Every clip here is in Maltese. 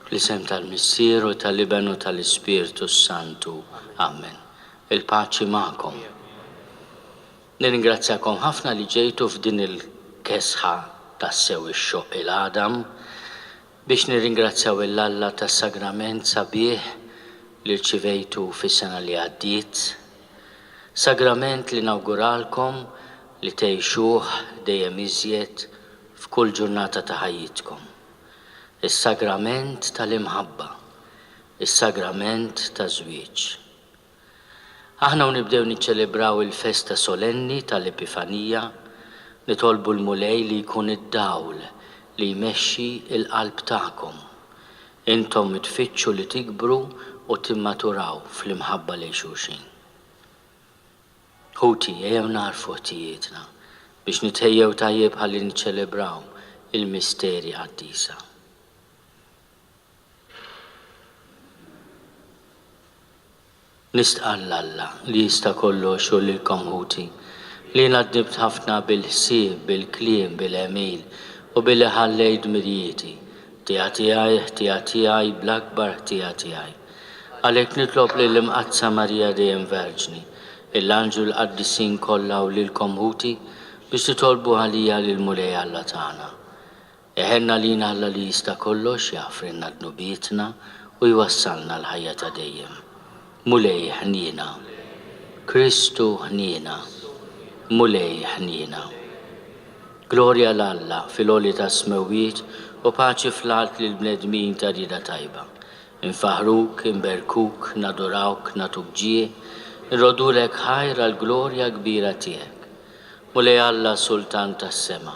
Fl-isem tal-Missier u tal-Iben u tal-Ispirtu Santu. Amen. Il-paċi magħkom. Nirringrazzjakom ħafna li ġejtu f'din il-kesħa tas-sew ix-xoq il-Adam biex nirringrazzjaw il-Alla tas-sagrament sabiħ li rċivejtu fis-sena li għaddiet. Sagrament li nawguralkom li tgħixuh dejjem iżjed f'kull ġurnata ta' ħajjitkom. Is-sagrament tal-imħabba, is-sagrament ta' żwieġ. Aħna nibdew niċċelebraw il-festa solenni tal-Epifanija, nitolbu l-mulej li jkun id-dawl li jmexxi il-qalb tagħkom. Intom tfittxu li tikbru u timmaturaw fl-imħabba lejn xulxin. Ħuti ejjew narfu ħtijietna biex nitħejjew tajjeb ħalli niċċelebraw il-misteri Quddiesa. Nistqal l-Alla li jista' kollox u lilkom ħuti li naddibt ħafna bil-ħsieb, bil-kliem, bil-emil u billi ħallejt mirjieti tiegħi bl-akbar tiegħi. Għalhekk nitlob lill-imqazza Marija dejjem Verġni, l-anġu l-qaddisin kollha u lilkom ħuti biex titolbu għalija lill-mulej Alla tagħna. Eħenna lina Alla li jista' kollox jafrinna dnubietna u jwassalna l-ħajja ta' dejjem. Mulej ħnina, Kristu ħnina, mulej ħnina. Glorja l-Alla fil-għoli ta' smewiet u paċi fl-alt lill-bnedmin ta' rida tajba. Infaħruk, inberkuk, nadurawk, natuk ġie, nrodulek ħajra l-glorja kbira tiegħek. Mulej Alla Sultan tas-sema,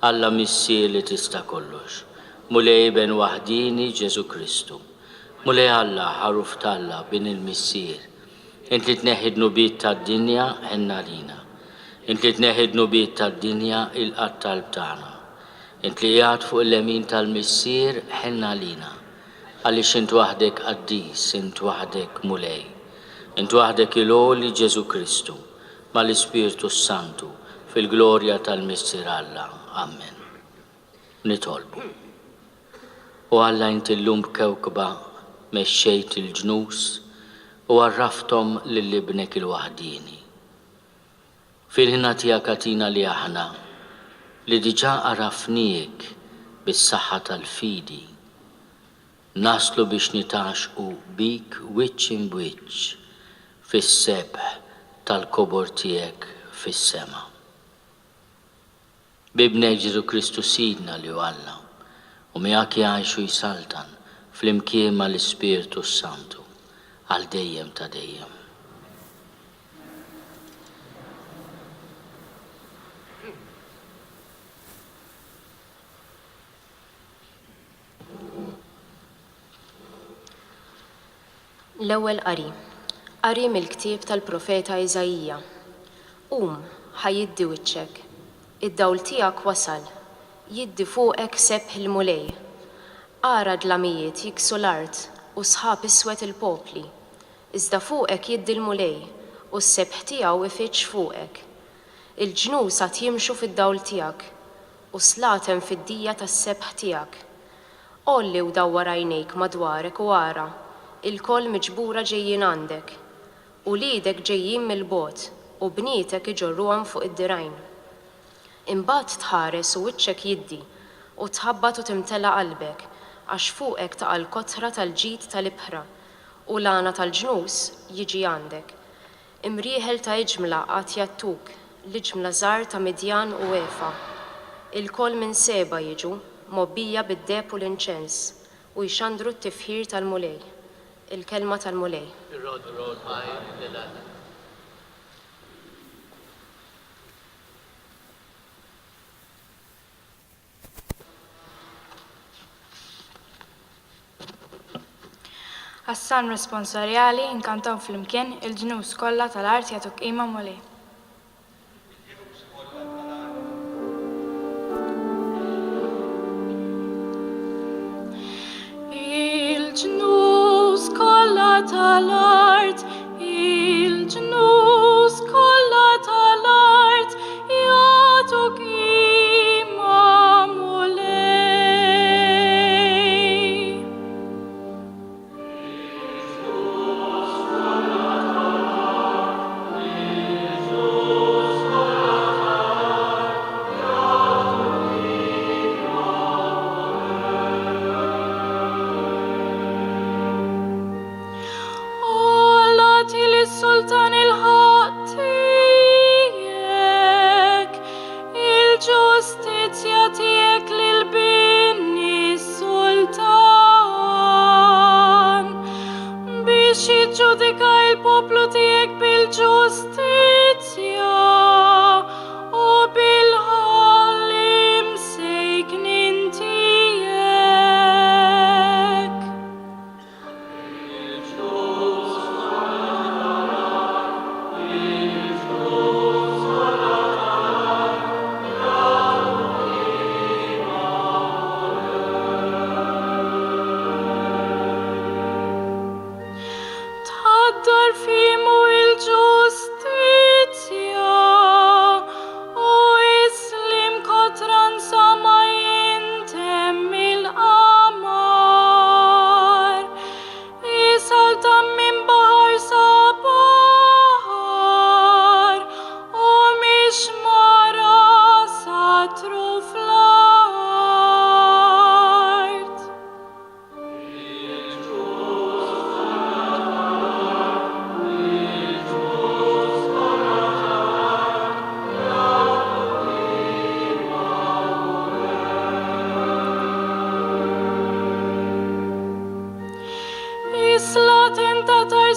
Alla Missier li tista' kollox. Mulej ben waħdini Ġesu Kristu. Mulej Alla ħaruf talla bin il-Missier. Inti tneħħid nubiet tad-dinja ħenna lina. Inti tneħħid nubiet tad-dinja il-qatt talb tagħna. Inti qiegħed fuq il-lemin tal-Missier ħenna lina. Għaliex int waħdek Quddies, int waħdek mulej. Int waħdek il-għoli Ġesu Kristu mal-Ispirtu Santu fil-glorja tal-Missier Alla. Amen. Nitolbu. U Alla inti llum kewkba mexxejt il-ġnus u għarraftom lill-ibnek il-waħdini. Fil-ħina tiegħek atina li aħna li diġà għarafniek bis-saħħa tal-fidi naslu biex nitaxqu bik wiċċ imbiċċ fis-sebħ tal-kobor tiegħek fis-sema. Bibnek Ġesu Kristu Sidna li Alla u miegħek jgħixu jsaltan fl-imkien mal-Ispirtu Santu għal dejjem ta' dejjem. L-ewwel qari mill-ktieb tal-Profeta Iżajija. Ħajjiddi wiċċek, id-dawl tiegħek wasal, jiddi fuqek sebħ il-mulej. Ara dlamijiet jiksu l-art u sħab iswed il-popli, iżda fuqek jiddi l-mulej u s-sebħ tiegħu ifittx fuqek. Il-ġnus għad jimxu fid-dawl tiegħek u slatem fid-dija tas-sebħ tiegħek. Olli u dawwar għajnejk madwarek u ara, il-koll miġbura ġejjin għandek, u lidek ġejjin mill-bogħod u bnietek iġorruhom fuq id-dirajn. Imbagħad tħares u wiċċek jiddi u tħabbat u timtela qalbek għax fuqek taqa' l-kotra tal-ġid tal-ibħra u l-għana tal-ġnus jiġi għandek. Imrieħel ta' iġmla qatt jattuk, l-iġmla żgħar ta' Midjan u Efa. Il-koll minn Seba jiġu, mobbija bid-deb u l-inċens u jxandru t-tifħir tal-mulej. Il-kelma tal-mulej. Għas-san responsarjali inkantaw fl-imkien il-ġnus kollha tal-art jagħtuk qima mulej. Il-ġnus kollha tal-art, il-ġnus kollha tal-art jagħtuk qima mulej.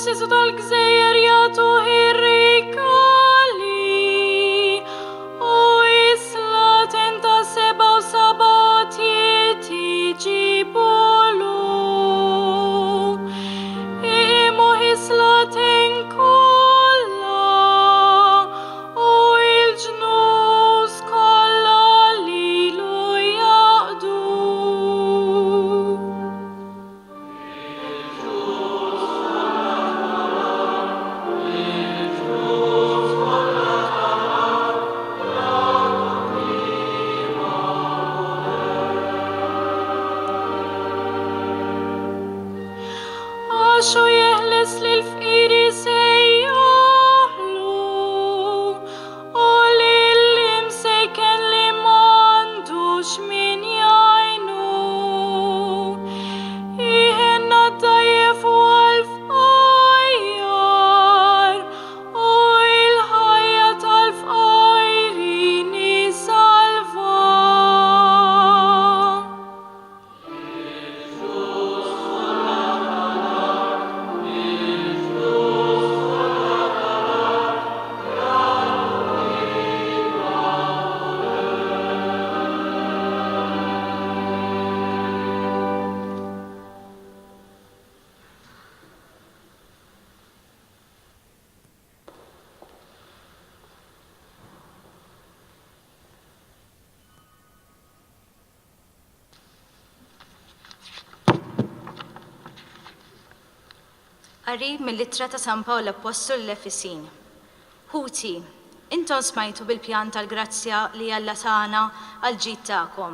sisu tal-gżejjer jagħtu ir-rikali u islatin ta' 7 jiġibulu. Imu islatin kollha u l-ġnus kollha lilu jaqdu. Għaxu jeħles lil-fqiri sejjaħlu u lill-imsejken li m'għandux min jgħinu. Iħenna d-dajjef u għall-fqajjar u l-ħajja tal-fqajrin isalva. Qari mill-ittra ta' San Pawl Apostol l-Efesin. Ħuti, intom smajtu bil-pjan tal-grazzja li Alla tagħna għal-ġid tagħkom.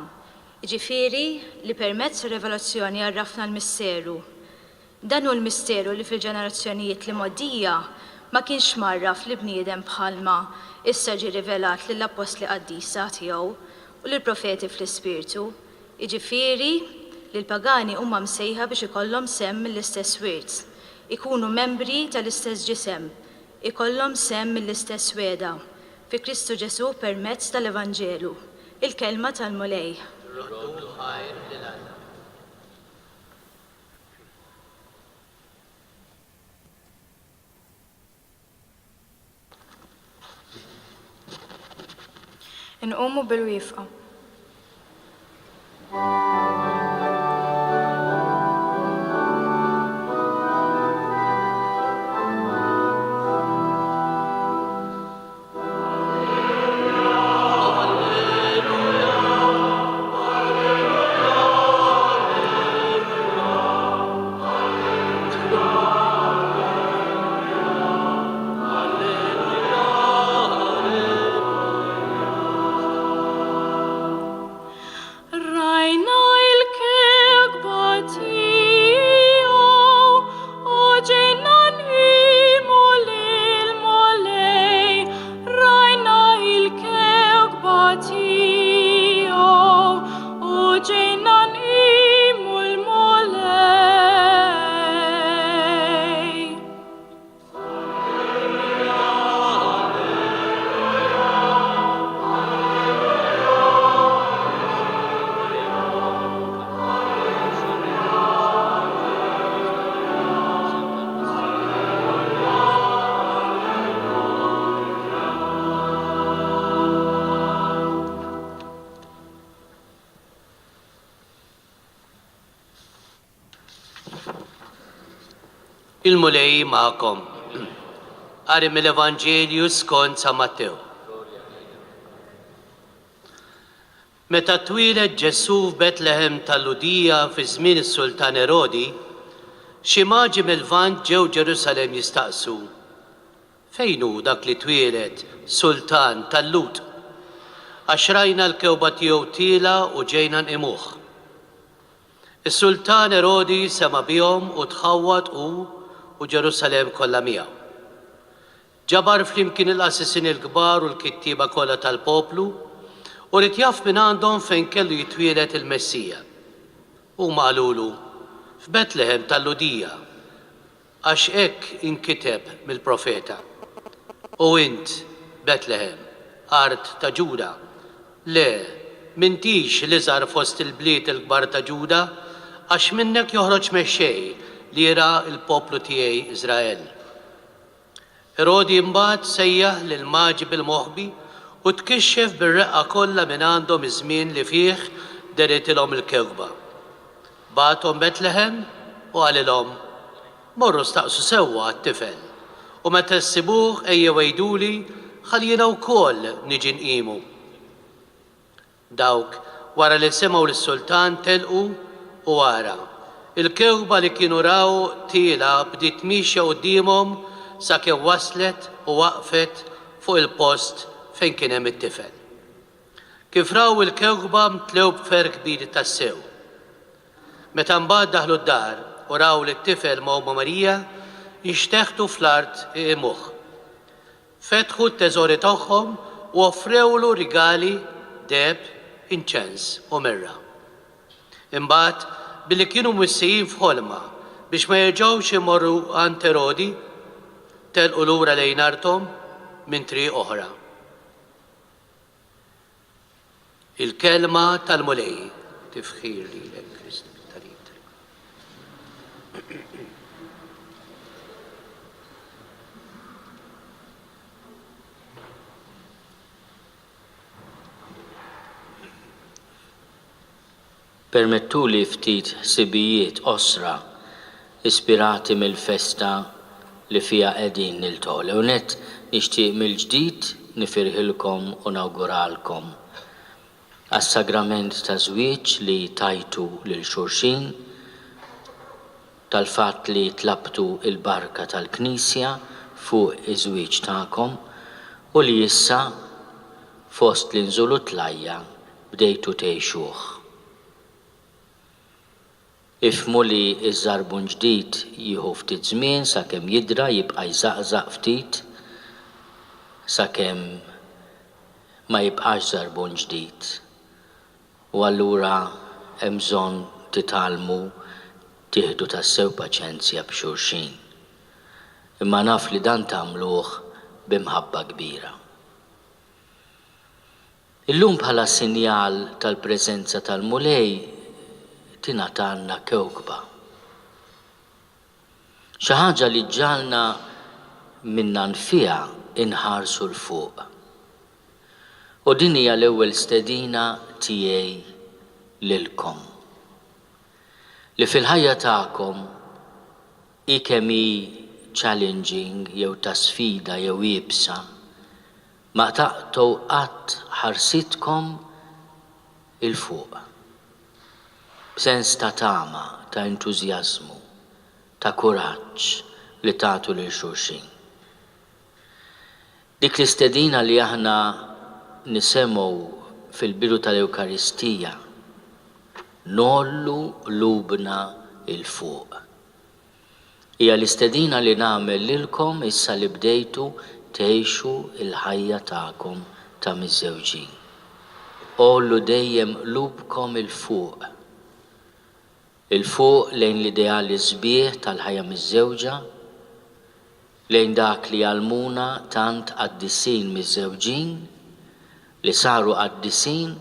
Jiġifieri li permezz ir-rivelazzjoni għarrafna l-misteru. Dan hu l-misteru li fil-ġenerazzjonijiet li moddija ma kienx marraf li bniedem bħalma issa ġie rivelat lill-apostli Quddiesa tiegħu u lill-profeti fl-Ispirtu. Jiġifieri li l-pagani huma msejħa biex ikollhom semm mill-istess wirt, ikunu membri tal-istess ġisem, ikollhom semm mill-istess weda fi Kristu Ġesu permezz tal-Evanġelu, il-kelma tal-mulej. Inqumu bil-wifqa. Il-mulej ma'kom. Qari mill-Evanġelju skont San Mattew. Meta twieled Ġesu f'Betlehem tal-Judija fi żmien is-Sultan Erodi, xi maġi mill-Lvant ġew Ġerusalemm jistaqsu: fejn hu dak li twieled Sultan tal-Lut? Għax rajna l-kewba tiegħu tiela u ġejna nqimuh. Is-Sultan Erodi sema bihom u tħawwad u Ġerusalemm kollha miegħu. Ġabar flimkien il-qassisin il-kbar u l-kittieba kollha tal-poplu u rid jaf minn għandhom fejn kellu jitwieled il-Messija. Huma qalulu f'Betlehem tal-Judija għax hekk inkiteb mill-profeta. U int, Betlehem, art ta' Ġuda, le, m'intix l-iżgħar fost il-bliet il-kbar ta' Ġuda, għax minnek joħroġ mexxej li jira il-poplu tiegħi Iżrael. Erodi mbagħad sejjaħ lil Maġi bil-Moħbi u tkixxef bir-reqqa kollha minn għandhom iż-żmien li fih deritilhom il-kewkba. Bagħathom Betlehem u għalilhom morru staqsu sewwa għat-tifel u meta ssibuh ejjew għejduli ħalli jiena wkoll niġi nqimu. Dawk wara li semgħu lis-sultan telqu u wara il-kewkba li kienu raw tiela bdiet mixja qudiemhom sakemm waslet u waqfet fuq il-post fejn kien hemm it-tifel. Kif raw il-kewkba mtlew b'fer kbir tas-sew. Meta mbagħad daħlu d-dar u raw li t-tifel ma' Omma Marija jixteħtu fl-art imuh. Fetħu t-teżori tagħhom u offrewlu rigali, deb, inċens u mirra. Imbagħad billi kienu mwissijin f'ħolma biex ma jerġgħux imorru għand Erodi, telqu lura lejn arthom minn triq oħra. Il-kelma tal-mulej tifħir lilek Kristi tarid. Permettuli ftit ħsibijiet osra ispirati mill-festa li fija qegħdin niltgħu. Hawnhekk nixtieq mill-ġdid nifirħilkom u nawguralkom għas-sagrament ta' żwieġ li tajtu lil xulxin, tal-fatt li tlabtu il-barka tal-Knisja fuq iż-żwieġ tagħkom u li issa fost li nżulu tlajja bdejtu tgħixuh. Ifhmu li iż-żarbun ġdid jieħu ftit żmien sakemm jidra jibqa' jżaqżaq ftit sakemm ma jibqax żarbun ġdid. U allura hemm bżonn titgħallmu tieħdu tassew paċenzja b'xulxin. Imma naf li dan tagħmluh b'imħabba kbira. Illum bħala sinjal tal-preżenza tal-mulej tingħatanna kewkba. Xi ħaġa li ġġalna minna nfiha inħarsu l-fuq. U din hija l-ewwel stedina tiegħi lilkom. Li fil-ħajja tagħkom hi kemm hi challenging jew ta' sfida jew iebsa ma taqtgħu qatt ħarsitkom il-fuq. B'sens ta' tama, ta' entużjażmu, ta' kuraġġ li tagħtu lil xulxin. Dik l-istedina li aħna nisemgħu fil-bidu tal-Ewkaristija nollu lubna il-fuq. Hija l-istedina li nagħmel lilkom issa li bdejtu tgħixu il-ħajja tagħkom ta' miż-żewġin. Ollu dejjem lubkom il-fuq. Il-fuq lejn l-ideali sbieħ tal-ħajja miż-żewġa, lejn dak li għalmuna tant qaddisin miż-żewġin li saru qaddisin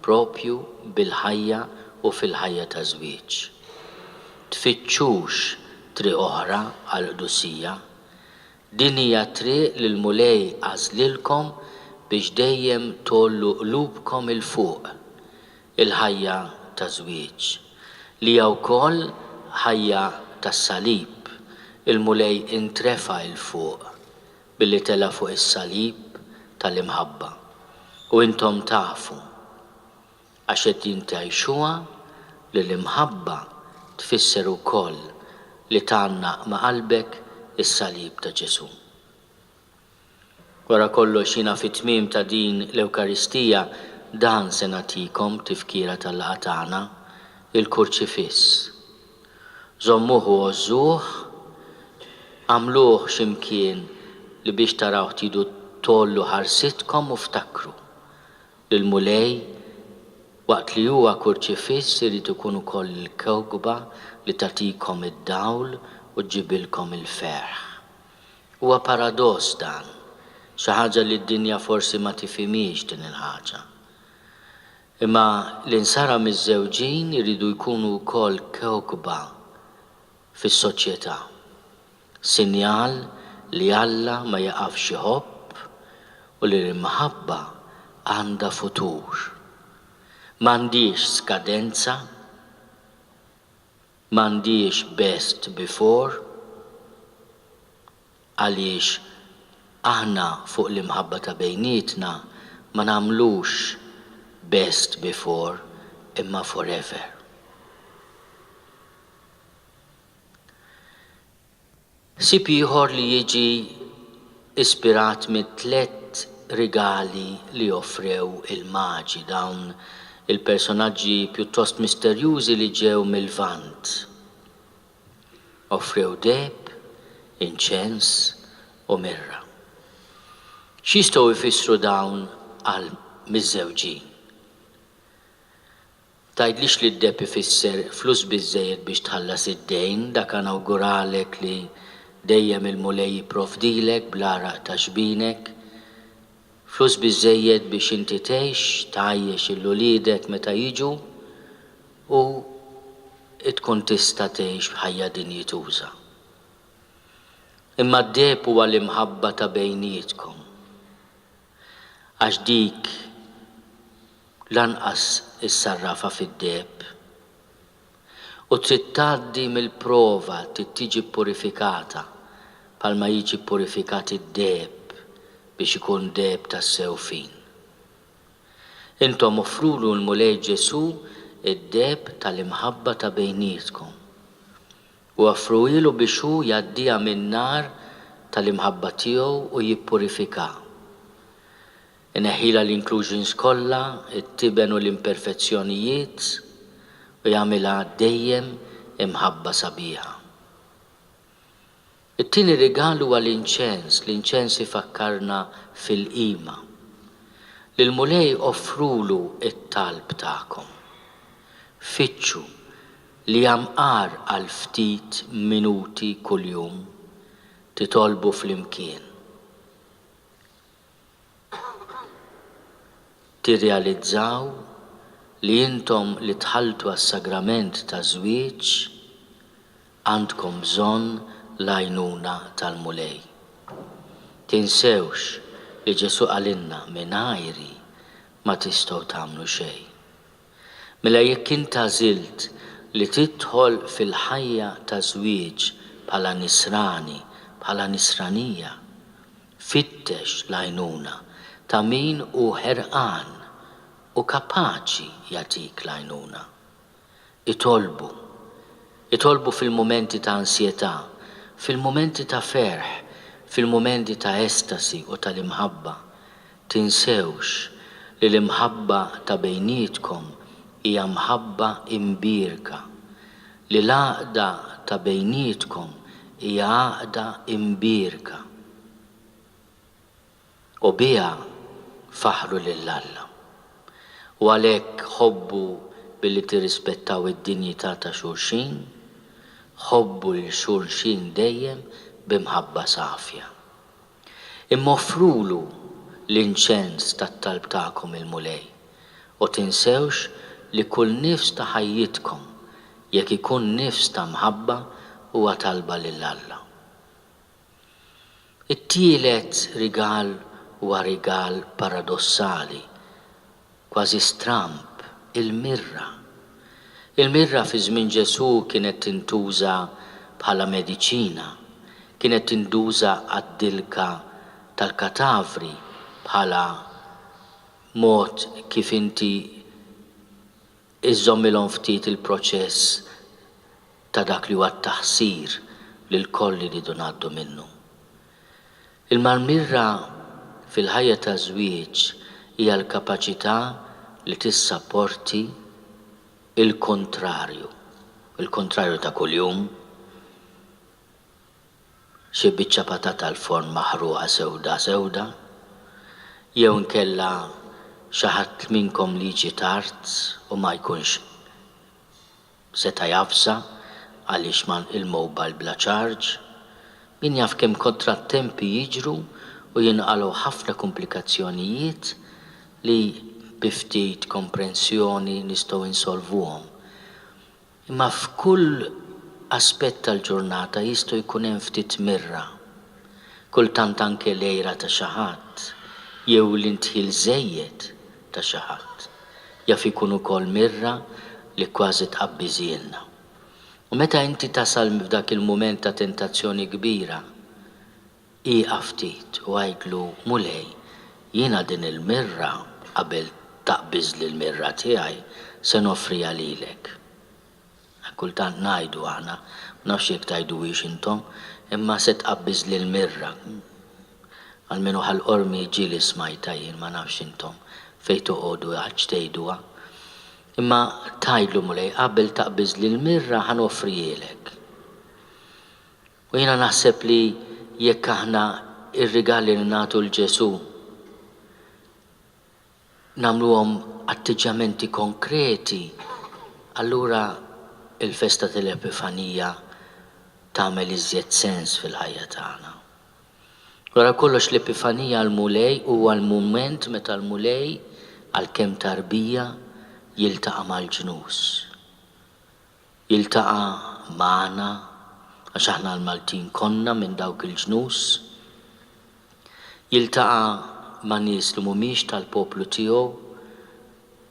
propju bil-ħajja u fil-ħajja ta' żwieġ. Tfittxux triq oħra għal qdusija, din hija triq li l-mulej għażlilkom biex dejjem tollu qlubkom il-fuq, il-ħajja ta' żwieġ, li hija wkoll ħajja tas-salib. Il-mulej intrefa il-fuq billi tela fuq is-salib tal-imħabba. U intom tafu għax qed jintgħixuha li l-imħabba tfisser ukoll li tgħannaq ma' qalbek is-salib ta' Ġesu. Wara kollox jiena fit-tmiem ta' din l-Ewkaristija dan se nagħtikom tifkira tal-laqgħa tagħna il-kurċifiss. Żommuh u għożżuh, għamluh x'imkien li biex taraw tidu tollu ħarsitkom u ftakru l-mulej waqt li huwa kurċifiss irid ikun ukoll il-kewkba li tagħtikom id-dawl u ġibilkom il-ferħ. Huwa paradoss dan, xi ħaġa li d-dinja forsi ma tifhimix din il-ħaġa. Imma l-insara miż-żewġin iridu jkunu wkoll kewkba fis-soċjetà. Sinjal li Alla ma jaqafx iħobb u li l-imħabba għandha futur. M'għandix skadenza, m'għandix best before, għaliex aħna fuq l-imħabba ta' bejnietna ma nagħmlux best before imma forever. Sib ieħor li jiġi ispirat mit-tliet rigali li offrew il-maġi, dawn il-personaġġi pjuttost misterjużi li ġew mill-Lvant. Offrew deheb, inċens u mirra. X'jistgħu jfissru dawn għal miż-żewġin? Tgħidlix li d-deheb ifisser flus biżżejjed biex tħallas id-dejn, dak awguralek li dejjem il-mulej jipprovdilek bl-araq ta' xbinek, flus biżżejjed biex inti tgħix, tgħajjex il-uliedek meta jiġu u tkun tista' tgħix b'ħajja dinjituża. Imma d-deheb huwa l-imħabba ta' bejnietkom. Għax dik lanqas issarrafa fid-deheb u trid tgħaddi mill-prova, trid tiġi purifikata bħalma jiġi purifikat id-deheb biex ikun deheb tas-sew fin. Intom offrulu l-mulej Ġesu id-deheb tal-imħabba ta' bejnietkom u offruilu biex hu jgħaddiha min-nar tal-imħabba tiegħu u jippurifika. Ineħħilha l-inclusions kollha, it-tiben u l-imperfezzjonijiet u jagħmilha dejjem imħabba sabiħa. It-tieni rigal huwa l-inċens, l-inċens ifakkarna fil-qima. Lil-mulej offrulu it-talb tagħkom. Fittxu li jamqar għal ftit minuti kuljum titolbu fl-imkien. Tirrealizzaw li intom li tħalltu għas-sagrament ta' żwieġ għandkom bżonn l-għajnuna tal-mulej. Tinsewx li Ġesu qalilna mingħajri ma tistgħu tagħmlu xejn. Mela jekk int għażilt li tidħol fil-ħajja ta' żwieġ bħala nisrani, bħala nisranija, fittex l-għajnuna ta' min hu ħerqan u kapaċi jagħtik l-għajnuna. Itolbu fil-momenti ta' ansjetà, fil-momenti ta' ferħ, fil-momenti ta' estasi u tal-imħabba. Tinsewx li l-imħabba ta' bejnietkom hija mħabba imbierka, li l-għaqda ta' bejnietkom hija għaqda imbierka. U biha faħru lill-Alla. U għalhekk ħobbu billi tirrispettaw id-dinjità ta' xulxin, ħobbu lil xulxin dejjem b'imħabba safja. Imma offrulu l-inċens tat-talb tagħkom il-mulej u tinsewx li kull nifs ta' ħajjitkom jekk ikun nifs ta' mħabba huwa talba lill-Alla. It-tielet rigal huwa rigal paradossali, kważi stramp, il-mirra. Il-mirra fi żmien Ġesu kienet tintuża bħala mediċina, kienet tintuża għad-dilka tal-katavri bħala mod kif inti iżommilhom ftit il-proċess ta' dak li huwa t-taħsir lil kolli li ngħaddu minnu. Il-mirra fil-ħajja ta' żwieġ hija l-kapaċità li tissapporti il-kontrarju ta' kuljum. Xi biċċa patata l-forn maħruqa sewda, jew inkella xi ħadd minnkom li jiġi tard u ma jkunx seta' jafsa għaliex man il-mobile bla charge. Min jaf kemm kontrattempi jiġru u jinqalgħu ħafna komplikazzjonijiet li biftit komprensjoni nistgħu insolvuhom. Imma f'kull aspett tal-ġurnata jistgħu jkun hemm ftit mirra, kultant anke lejra ta' xi ħadd, jew l-intħil żejjed ta' xi ħadd. Jaf ikun ukoll mirra li kważi tqabbiżilna. U meta inti tasal f'dak il-mument ta' tentazzjoni kbira, ieqaf ftit u għajdlu mulej, jiena din il-mirra qabel taqbiż li l-mirra tiegħi se nofriha lilek. Kultant ngħidu aħna, nafx jekk tgħiduwiex intom, imma se tqabbiż li l-mirra. Almenu ħal-qormi ġieli smajta jien ma nafx intom fejn toqgħodu għax tgħiduha. Imma tgħidlu mulej qabel taqbiż li l-mirra ħanofrijilek. U jiena naħseb li jekk aħna ir-rigali li nagħtu l-Ġesu nagħmluhom atteġġamenti konkreti, allura il-festa tal-Epifanija tagħmel iżjed sens fil-ħajja tagħna. Wara kollox l-Epifanija għall-mulej huwa l-mument meta l-mulej għalkemm tarbija jiltaqa' mal-ġnus. Jiltaqa' magħna għax aħna l-Maltin konna minn dawk il-ġnus. Jiltaqa' ma' nies li mhumiex tal-poplu tiegħu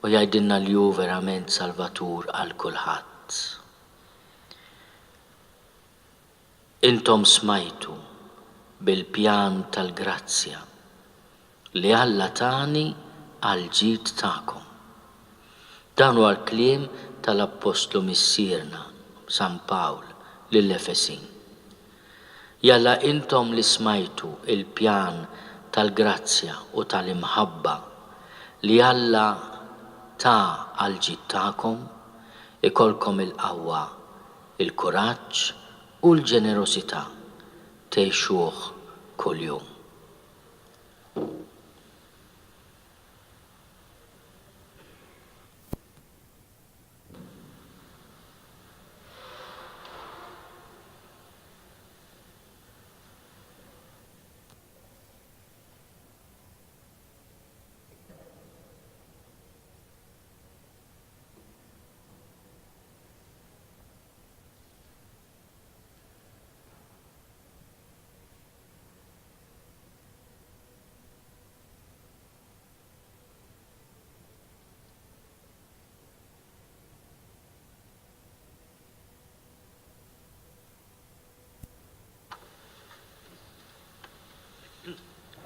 u jgħidilna li hu verament Salvatur għal kulħadd. Intom smajtu bil-pjan tal-grazzja li Alla tani għal-ġid tagħkom. Dan huwa l-kliem tal-Apostlu missierna San Pawl lill-Efesin. Jalla intom li smajtu il-pjan tal-grazzja u tal-imħabba li Alla ta' għal-ġid tagħkom, ikolkom il-qawwa, il-kuraġġ u l-ġenerosità tgħixuh kuljum.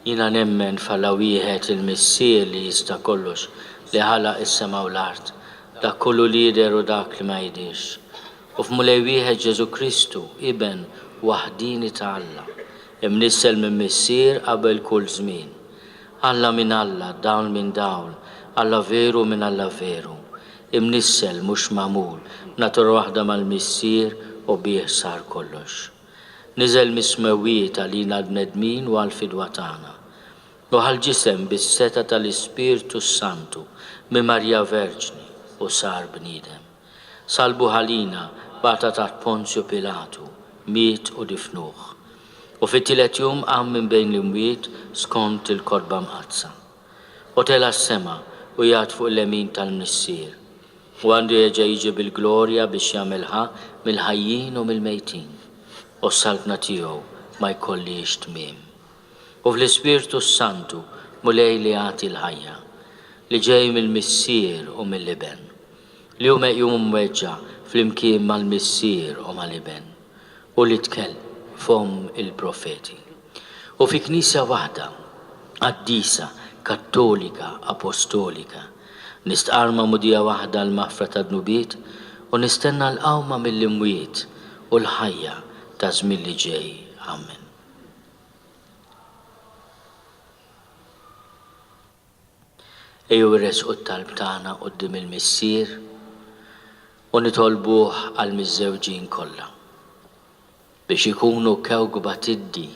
Jina nemmen falla wieħed il-missier li jista' kollox li ħalaq is-sema u l-art, dak kollu lider u dak li ma jidhirx. U f'mulej wieħed Ġesu Kristu iben waħdini ta' Alla, imnissel minn missier qabel kull żmien. Alla minn Alla, dawl minn dawl, Alla veru minn Alla veru. Imnissel mhux magħmul, natura waħda mal-missier u bih sar kollox. Niżel mismewiet għalina l-bnedmin u għal-fidwa tagħna. U ħal-ġisem bis-seta tal-Ispirtu Santu minn Marja Verġni u sar bniedem. Salbu ħalina bata taħt Ponzju Pilatu, miet u difnuh. U fit-tielet jum qam minn bejn l-imwiet skont il-korba mqazza. U tela s-sema u jgħat fuq l-lemin tal-missier. U għandu jeġa jiġi bil-glorja biex jagħmilha mill-ħajjin u mill-mejtin. U s-saltna tiegħu ma jkollix tmiem. U fl-Ispirtu Santu mulej li għati l-ħajja, li ġej mill-missier u mill-liben, li hu meqjum mweġġa fl-imkien mal-missier u mal-liben, u li tkell fom il-profeti. U fi Knisja waħda, Quddiesa, Kattolika, Apostolika, nistqarma mudija waħda l-maħfra ta' dnubiet u nistenna l-qawma mill-imwiet u l-ħajja ta' żmien li ġej. Amen. Ejju irresqu t-talb tagħna quddiem il-missier u nitolbuh għall-miżżewġin kollha biex ikunu kewkba tiddi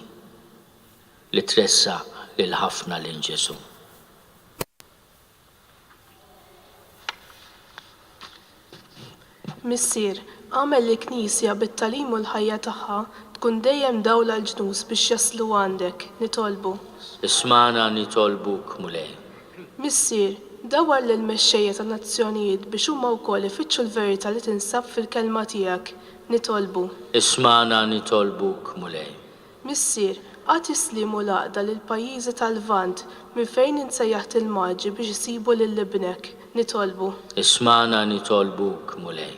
li tressaq lil ħafna lil Ġesu. Missier, għamel li Knisja bit-talim u l-ħajja tagħha tkun dejjem dawla l-ġnus biex jaslu għandek, nitolbu. Ismana nitolbuk mulej. Missier, dawar lil mexxejja tan-nazzjonijiet biex huma wkoll ifittxu l-verità li tinsab fil-kelma tiegħek nitolbu. Ismana nitolbuk mulej. Missier, għat islimu laqda lil pajjiżi tal-Lvant minn fejn insejjaħt il-maġi biex isibu lil ibnek, nitolbu. Ismana nitolbuk mulej.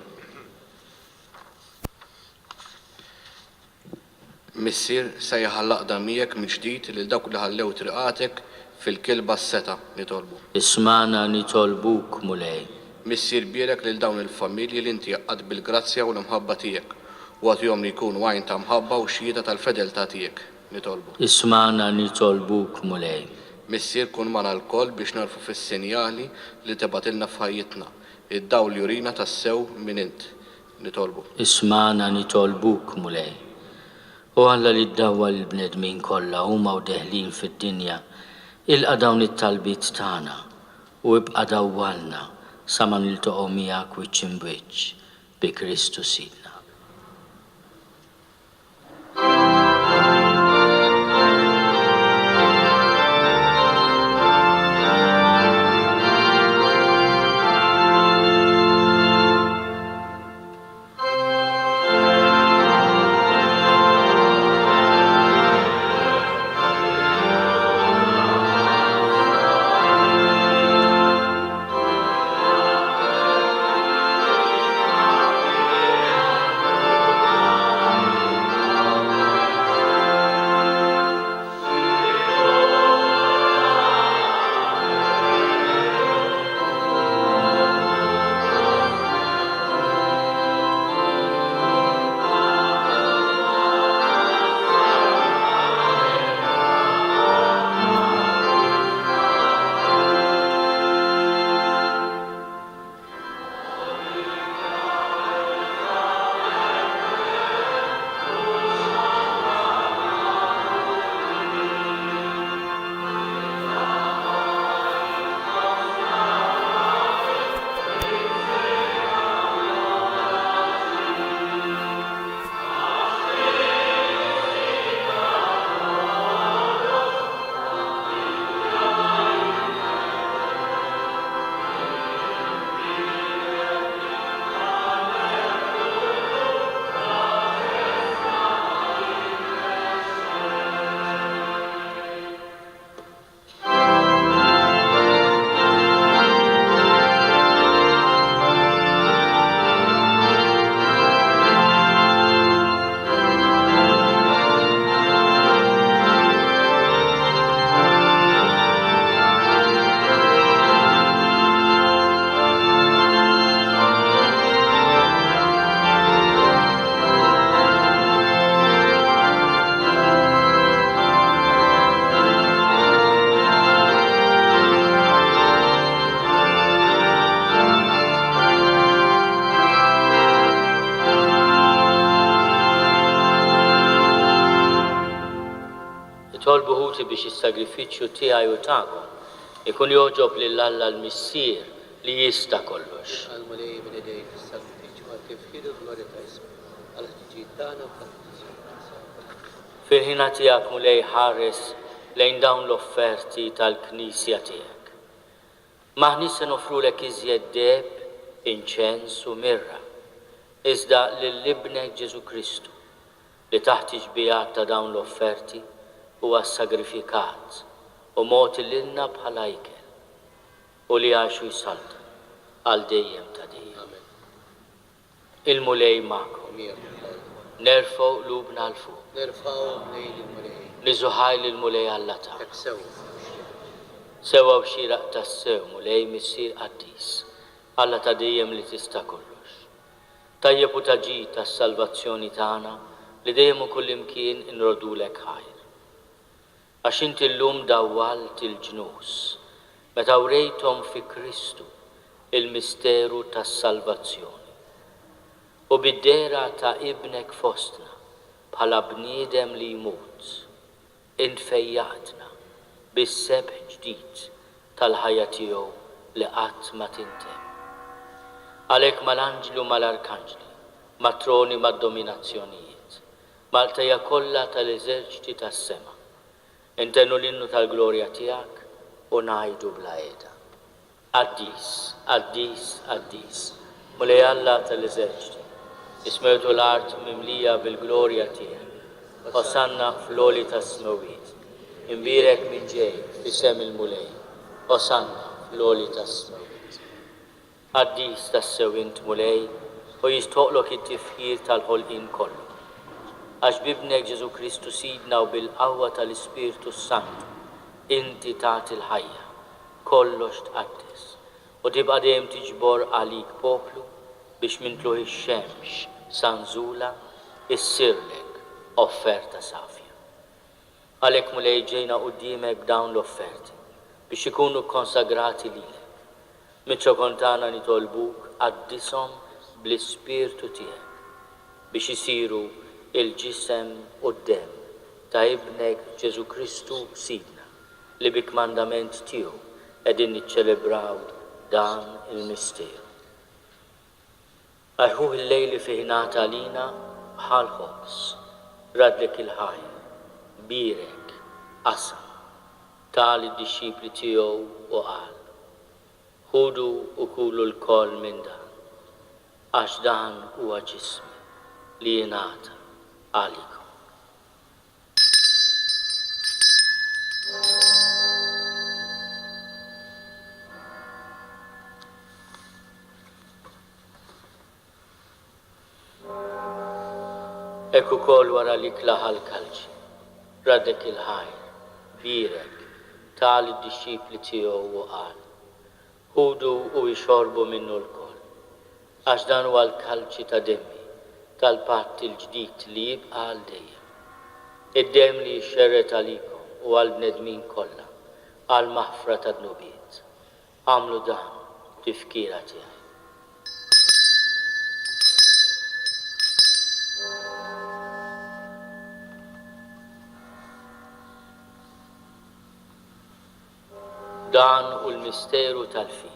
Missier sejjaħ laqda miegħek minn ġdid lil dawk li ħallew triqatek fil-kilba s-seta nitolbu. Ismana nitolbuk mulej. Missier bierek lil dawn il-familji li inti għad bil-grazzja u l-mħabba tiegħek u għatihom li jkunu għajn ta' mħabba u xhieda tal-fedeltà tiegħek nitolbu. Ismana nitolbuk mulej. Missier kun magħna l-koll biex narfu fis-sinjali li tibatilna f'ħajjitna, id-dawl jurina tas-sew minn int nitolbu. Ismana nitolbuk mulej. U Alla li d-dawwa l-bnedmin kollha huma u deħlin fid-dinja, ilqa' dawn it-talbiet tagħna u ibqa' dawwalna sa ma niltaqgħu miegħek wiċċ imbiċċ bi Kristu Sidna. Tolbu ħuti biex is-sagrifiċċju tiegħi u tagħkom ikun joġob lil Alla l-Missier li jista' kollox. Fil-ħina tiegħek mulej ħares lejn dawn l-offerti tal-Knisja tiegħek. Maħni se nofrulek iżjed deb, inċens u mirra, iżda lill-Ibnek Ġesu Kristu li taħt iġbijat ta' dawn l-offerti huwa sagrifikat u mot lilna bħala ikel u li għaxu jsalta għal dejjem ta' dejjem. Il-mulej magħkom. Nerfgħu qlubna l fuq. Niżuħaj lill-mulej Alla tagħna. Sewa b'xieraq tas-sew mulej missier Quddies, Alla ta' dejjem li tista' kollox. Tajjeb u taġid tas-salvazzjoni tagħna li dejjem u kullimkien inrodulek ħajr. Għax inti llum dawwalt il-ġnus, meta wrejthom fi Kristu il-misteru tas-salvazzjoni. U bid-dera ta' ibnek fostna bħala bniedem li jmut, intfejjaqtna bis-sebħ ġdid tal-ħajja tiegħu li qatt ma tintemm. Għalhekk mal-anġli u mal-arkanġli, mat-troni mad-dominazzjonijiet, mal-tejja kollha tal-eżerċiti tas-sema, intennu l-innu tal-glorja tiegħek u ngħidu bla qiegħda. Quddies, Quddies, Quddies, mulej Alla tal-eżerċiti, Ismertu l-art mimlija bil-glorja tiegħek. Osanna fl-oli tas-smawiet. Imbirek minn ġej f'isem il-mulej. Osanna fl-oli tas-smawiet. Qaddis tas-sewint mulej u jistoqlok it-tifħir tal-ħolqien kollu. Għax bibnek Ġesu Kristu sidna u bil-qawwa tal-Ispirtu Santu inti tagħti l-ħajja, kollox tqaddes u tibqa' dejjem tiġbor għalik poplu biex mintluħ ix-xemx sanżula issirlek offerta safja. Għalhekk mulej ġejna quddiemek b'dawn l-offerti biex ikunu konsagrati lilek. Miċ-ċokontana nitolbuk qaddishom bl-Ispirtu tiegħek biex isiru il-ġisem u d-dem ta' ibnek Ġesu Kristu sidna li bik-mandament tiegħu qegħdin niċċelebraw dan il-misteru. Għax hu l-lejli fih ngħata għalina bħal ħobs, radlek il-ħajja, birek, qasam, tal id-dixxipli tiegħu u qal. Ħudu u kulu l-koll minn dan, għax dan huwa ġismi li jingħata għalikom. Ekku kol wara li klaħal kalġi, radek il-ħajr, birek, tal id-dixxipli tiegħu u qal. Ħudu u jxorbu minnu l-kol, għax dan huwa l-kalċi ta' demmi, tal-patt il-ġdid li jibqa' għal dejjem. Id-dem li jxerret għalikom u għal-bnedmin kollha, għal-maħfra ta' dnubiet. Għamlu dan tifkira tiegħi. Dan u l-misteru tal-fidi.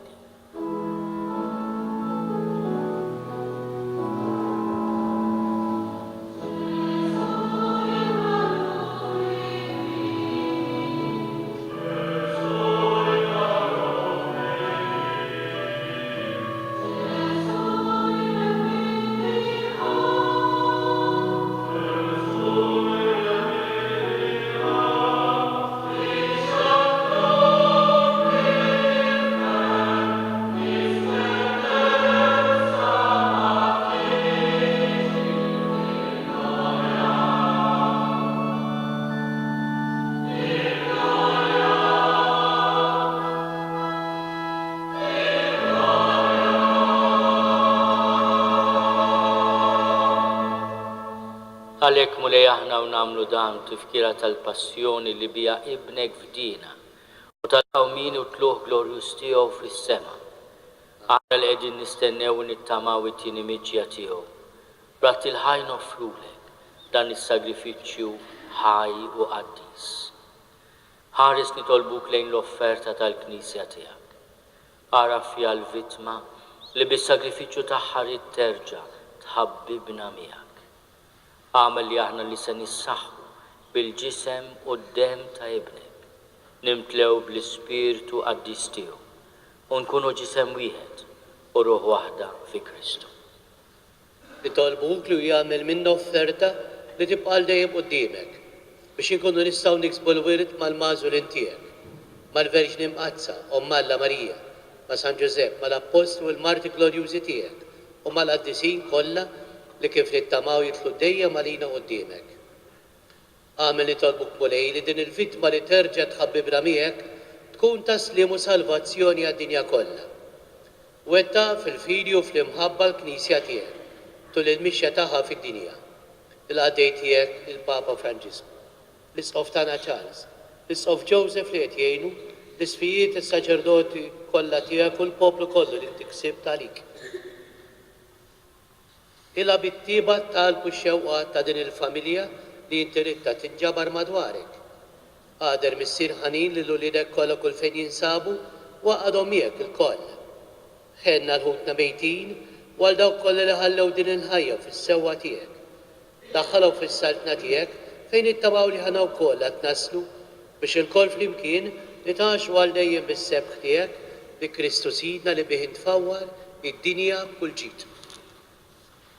Għalhekk mulej aħna u nagħmlu dan tifkira tal-passjoni li bija ibnek fdina u tal-qawmin u tluħ glorjus tiegħu fis-sema. Aħna li qegħdin nistennew u nittamaw it-tieni miġja tiegħu. Rat il-ħaj nofrulek dan is-sagrifiċċju ħaj u qaddis. Ħares nitolbuk lejn l-offerta tal-Knisja tiegħek. Ara fiha l-vittma li bis-sagrifiċċju tagħha rid terġa' tħabbibna miegħek. Għamel li aħna li se nissaħħu bil-ġisem u d-dem ta' ibnek, nimtlew bl-Ispirtu qaddis tiegħu u nkunu ġisem wieħed u ruħ waħda fi Kristu. Nitolbuk li jagħmel minna offerta li tibqa' dejjem quddiemek biex inkunu nistgħu niksbu l-wirt mal-magħżulin tiegħek, mal-Verġni Mqazza, Omm Alla Marija, ma' San Ġusepp, mal-Apostlu u l-Marti Glorjużi tiegħek u mal-qaddisin kollha li kif nittamaw jitlu dejjem għalina quddiemek. Għamel nitolbuk mulej li din il-vittma li terġa' tħabbibna miegħek tkun taslim u salvazzjoni għad-dinja kollha. Wetta fil-fidi u fl-imħabba l-Knisja tiegħek tul il-mixja tagħha fid-dinja. Il-qaddej tiegħek il-Papa Franġisku, l-Isqof tagħna Charles, l-Isqof Joseph li qed jgħinu, l-isfijiet is-saċerdoti kollha tiegħek u l-poplu kollu li tiksib talik. Ila bit-tiba talbu x-xewqa ta' din il-familja li inti ridta tinġabar madwarek. Qader missier ħanin li l-ulidek kollha kull fejn jinsabu waqadhom miegħek il-koll. Ħenna l-ħutna mejtin u għal dawk kollha li ħallew din il-ħajja fis-sewwa tiegħek. Daħħalhom fis-saltna tiegħek fejn ittamaw li ħana wkoll qed naslu biex il-koll flimkien nitaxxu għal dejjem bis-sebħ tiegħek li Kristu sidna li bih intfawwar id-dinja b'kull ġid.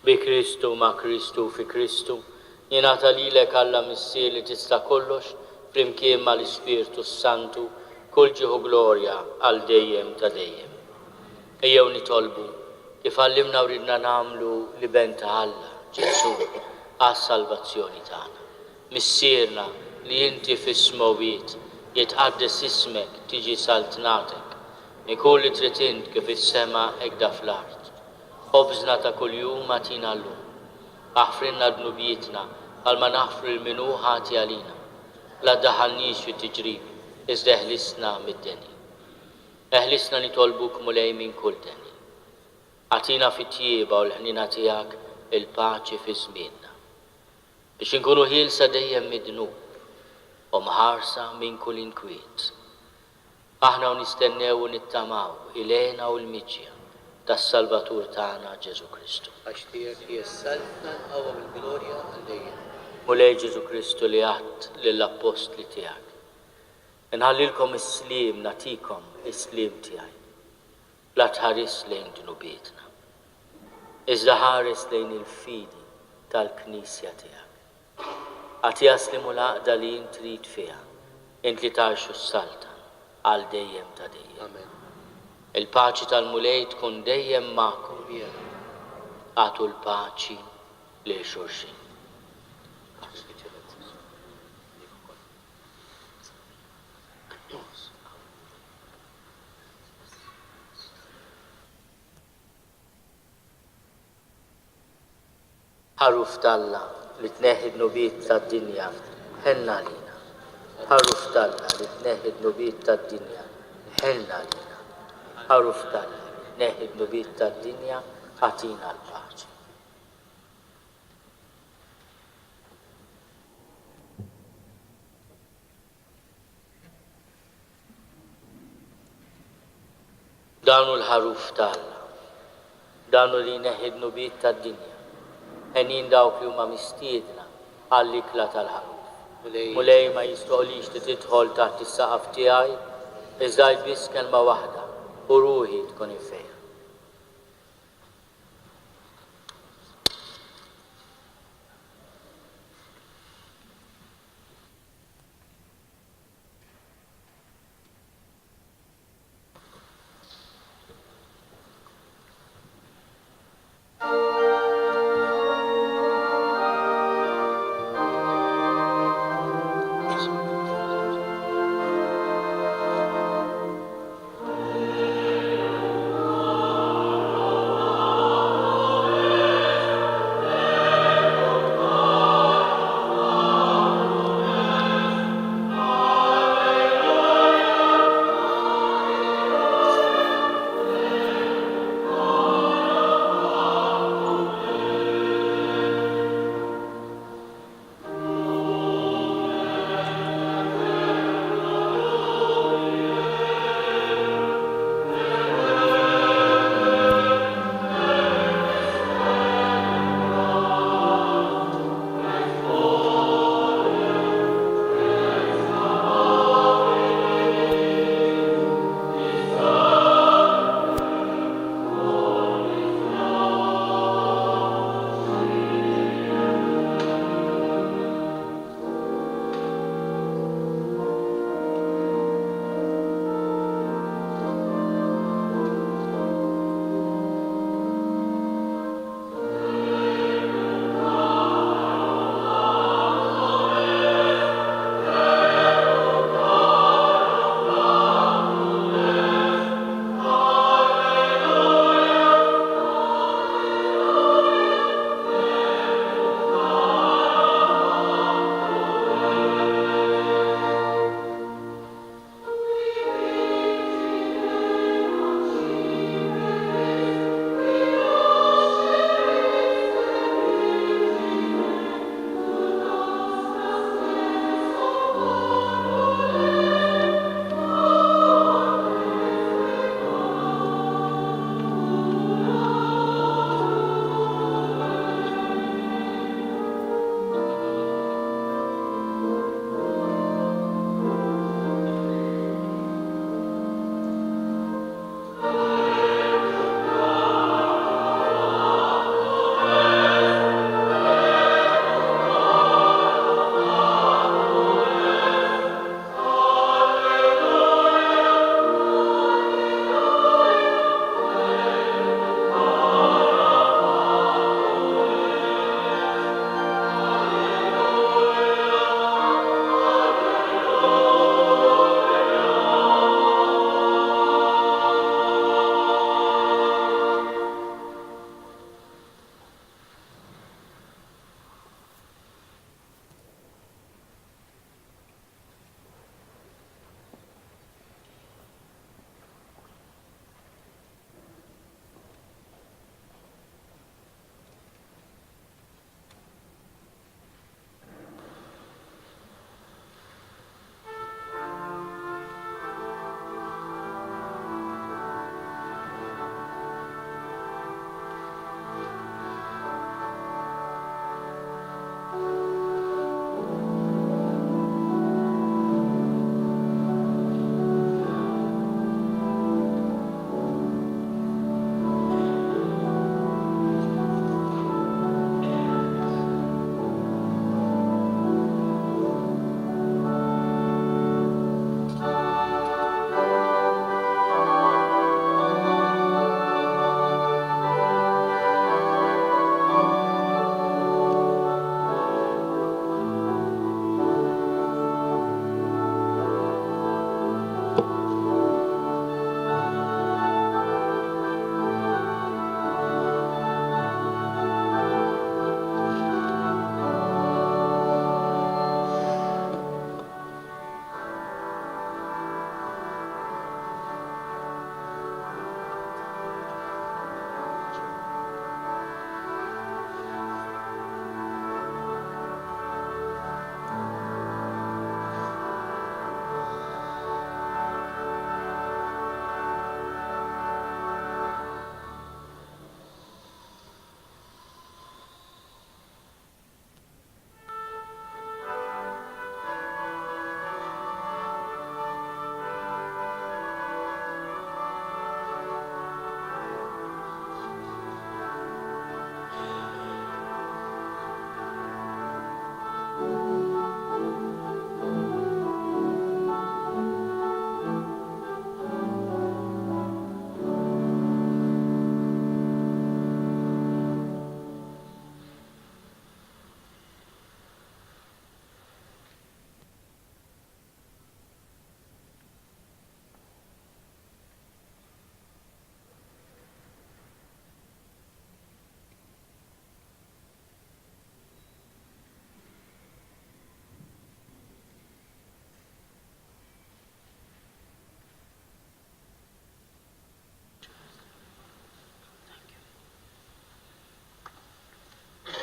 Bi Kristu ma' Kristu fi Kristu, jingħata lilek Alla Missier li tista' kollox, flimkien ma' l-Ispirtu Santu, kull ġieħu glorja għal dejjem ta' dejjem. Ejjew nitolbu kif għallimna u ridna nagħmlu li ben ta' Alla, Ġesu, għas-salvazzjoni tagħna. Missierna li inti fis-smowiet jitqaddes ismek tiġi saltnatek, ikun li trid int kif is-sema hekk fl-art. Obżna ta' kuljum atina llum. Aħfrinna dnubietna għal ma naħfru l-minu ħati għalina. La daħalniex fit tiġrib, iżda eħlisna mid-deni. Eħlisna nitolbuk mulej minn kull deni. Atina fit-tjieba u l-ħnina tiegħek il-paċi fi żmienna. Biex inkunu ħielsa dejjem mid-dnub u mħarsa minn kull inkwiet. Aħna u nistennew u nittamaw ilena u l-miġja tas-Salvatur tagħna Ġesu Kristu. Għax tiegħek hija s-salva l-qawwa mill-glorja għal dejjem. Mulej Ġesu Kristu li għadt lill-apostli tiegħek. Inħallilkom is-slim natikom is-slim tiegħi. La tħares lejn dnubietna. Iżda ħares lejn il-fidi tal-Knisja tiegħek. Għati jaslimu l-għaqda li int trid fiha, int li tgħixu s-salta għal dejjem ta' dejjem. Amen. Il-paċi tal-mulej tkun dejjem magħkom. Għatu l-paċi li xulxin. Ħaruf talla li tneħħi d-nubiet tad-dinja ħenna lina. Ħaruf talla li tneħħi d-nubiet tad-dinja ħenna lina. Ħaruf talla li tneħħi d-nubiet tad-dinja ħatina l-paċi. Danu l-ħaruf talla, danu li jneħħi d-nubiet tad-dinja. Ħenin dawk li huma mistiedna għall-ikla tal-ħaruf. Mulej ma jistoqlix li tidħol taħt is-saqaf tiegħi, iżda biss kelma waħda u ruħi tkun infejn.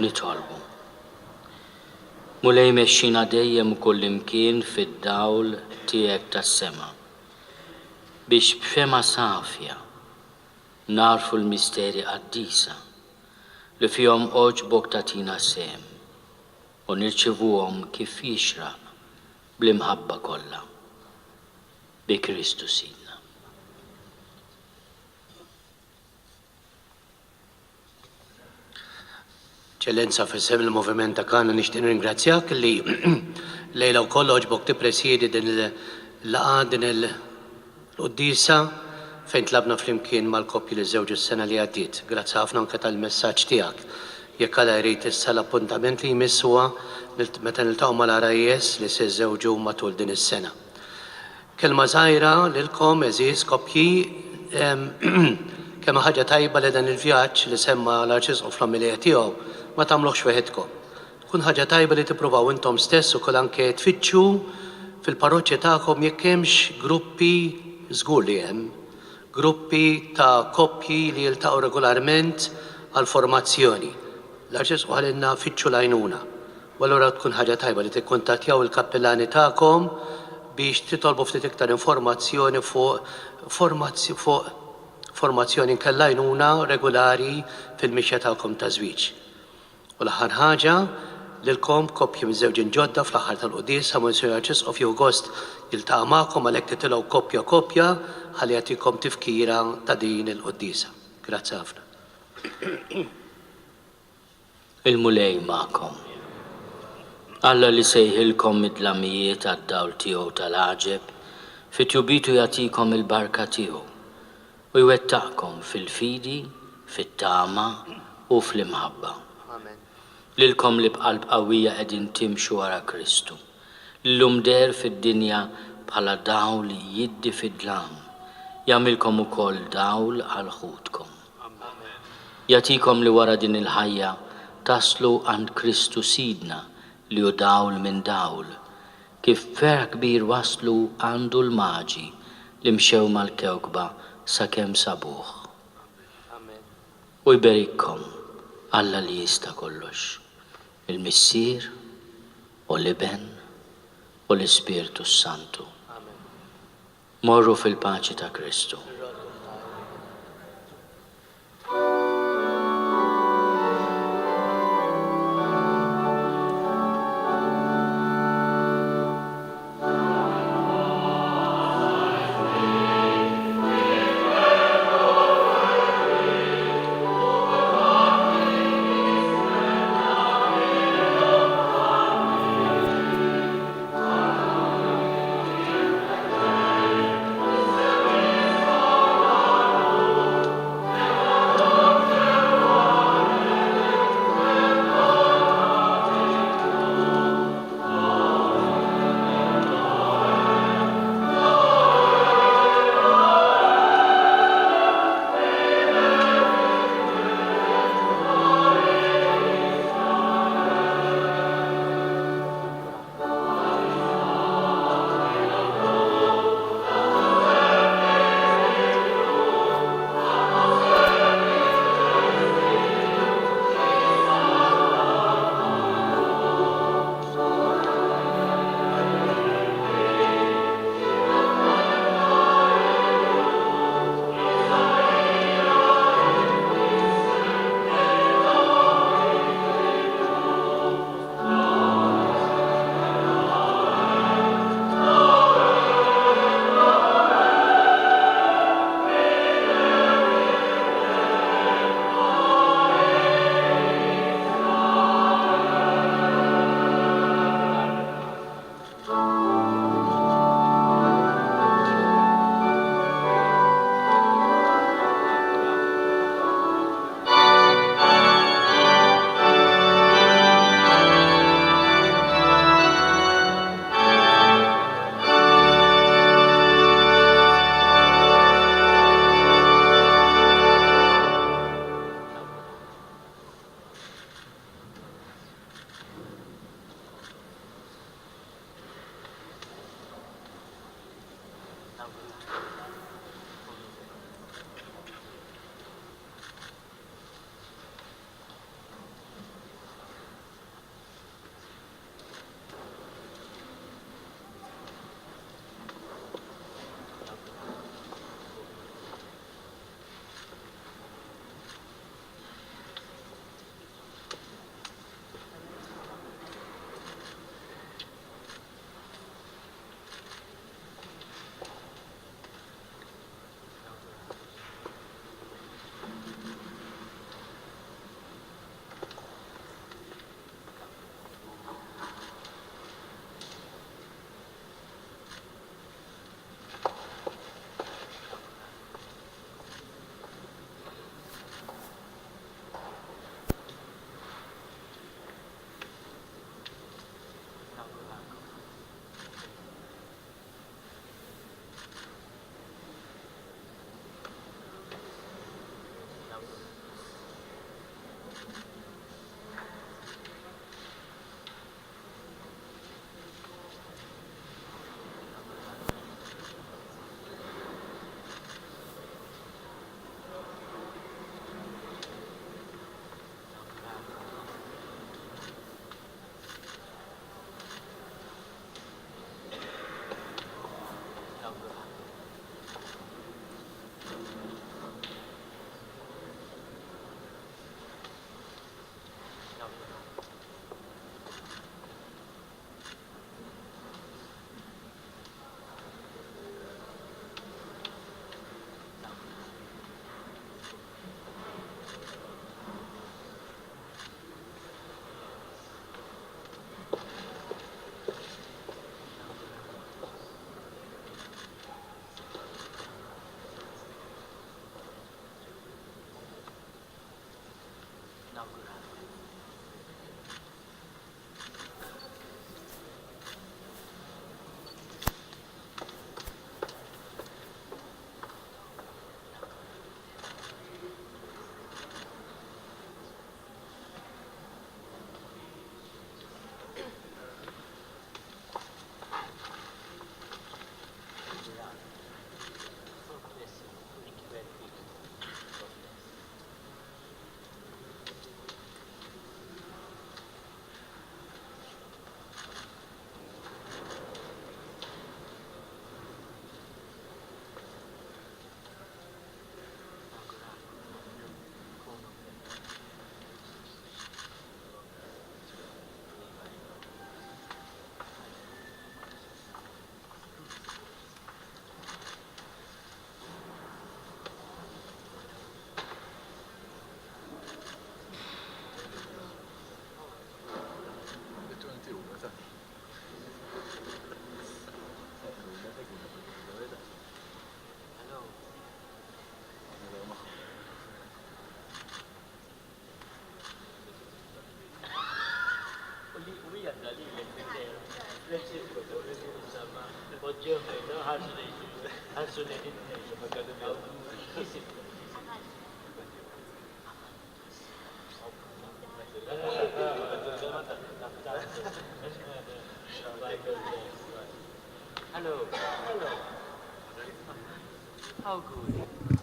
nitolbu. Mulej mexxina dejjem kull imkien fid-dawl tiegħek tas-sema biex b'fema safja narfu l-misteri Quddiesa li fihom oġbok tatina sem u nirċevuhom kif jixraq bl-imħabba kollha bi Kristu Sidna. Ċellenza fis-sem il-moviment ta' Kana nixtieq ringrazzjak li lejla wkoll oġbok tippresjedi din il-laqa din il-Quddiesa fejn tlabna flimkien mal-koppji li żżewġu s-sena li għaddiet. Grazzi ħafna anke tal-messaġġ tiegħek. Jekk għal jrid issa l-appuntament li jmiss huwa meta niltaqgħu mal-RIS li se żżewġu matul din is-sena. Kelma żgħira lilkom eżis koppji kemm ħaġa tajba li dan il-vjaġġ li semma l-Arċisqof fl-familja tiegħu ma tagħmluhx weħedkom. Tkun ħaġa tajba li tippruvaw intom stess ukoll anke tfittxu fil-parroċċja tagħkom jekk hemmx gruppi żgur li hemm, gruppi ta' koppji li jiltaqgħu regolarment għal formazzjoni. L-Arċisqof għalilna fitxu l-għajnuna. U allura tkun ħaġa tajba li tikkuntattjaw il-kappellani tagħkom biex titolbu ftit iktar informazzjoni fuq formazzjoni nkella għajnuna regolari fil-mixja tagħkom ta' żwieġ. U l-aħħar ħaġa lilkom koppji miż-żewġin ġodda fl-aħħar tal-Quddiesa Monsignor Arċisqof jew gost jiltaqa' magħkom għalhekk titilgħu koppja koppja ħalli jagħtikom tifkira ta' din il-Quddiesa. Grazzi ħafna. Il-mulej magħkom. Alla li sejħilkom mid-dlamijiet għad-dawl tiegħu tal-għaġeb fit-jubitu jagħtikom il-barka tiegħu u jwettaqkom fil-fidi, fit-tama u fl-imħabba. Lilkom li b'qalb qawwija qegħdin timxu wara Kristu. Llum der fid-dinja bħala dawl jiddi fid-dlam. Jagħmilkom ukoll dawl għal ħudkom. Jagħtikom li wara din il-ħajja taslu għand Kristu Sidna li hu dawl minn dawl. Kif fer kbir waslu għandu l-maġi li mxew mal-kewkba sakemm sabuh. U jberikkom Alla li jista' kollox. Il-Missier u l-Iben u l-Ispirtu Santu. Morru fil-paċi ta' Kristu. Hello. How good.